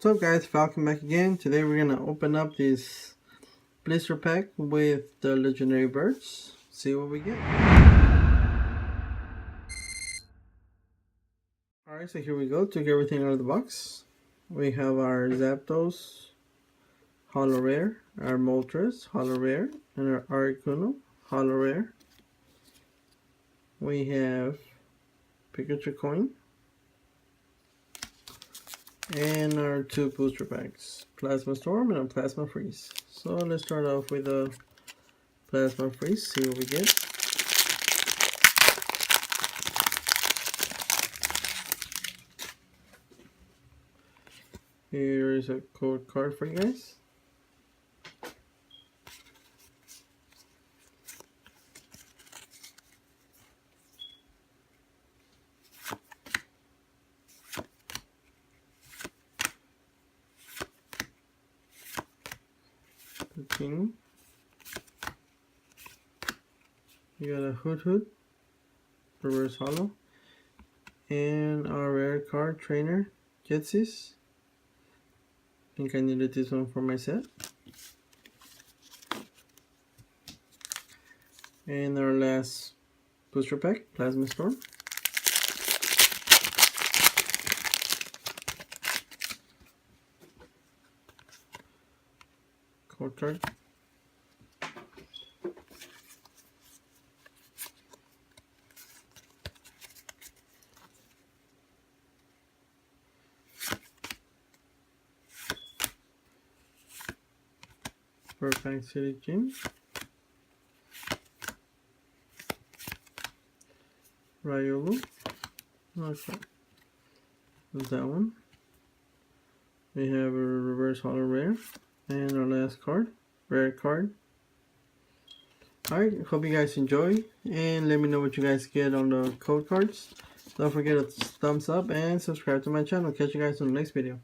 What's up guys, Falcon back again. Today we're gonna open up this blister pack with the legendary birds. See what we get. Alright, so here we go. Took everything out of the box. We have our Zapdos Holo Rare, our Moltres Holo Rare, and our Articuno Holo Rare. We have Pikachu coin. And our two booster packs, Plasma Storm and a Plasma Freeze. So let's start off with a Plasma Freeze, see what we get. Here is a code card for you guys. You got a Hoot, reverse holo, and our rare card trainer, Jetsis. I think I needed this one for my set. And our last booster pack, Plasma Storm. Code card. Perfect City Gym. Riolu. Okay. There's that one. We have a reverse holo rare. And our last card, rare card. Alright, hope you guys enjoy. And let me know what you guys get on the code cards. Don't forget to thumbs up and subscribe to my channel. Catch you guys in the next video.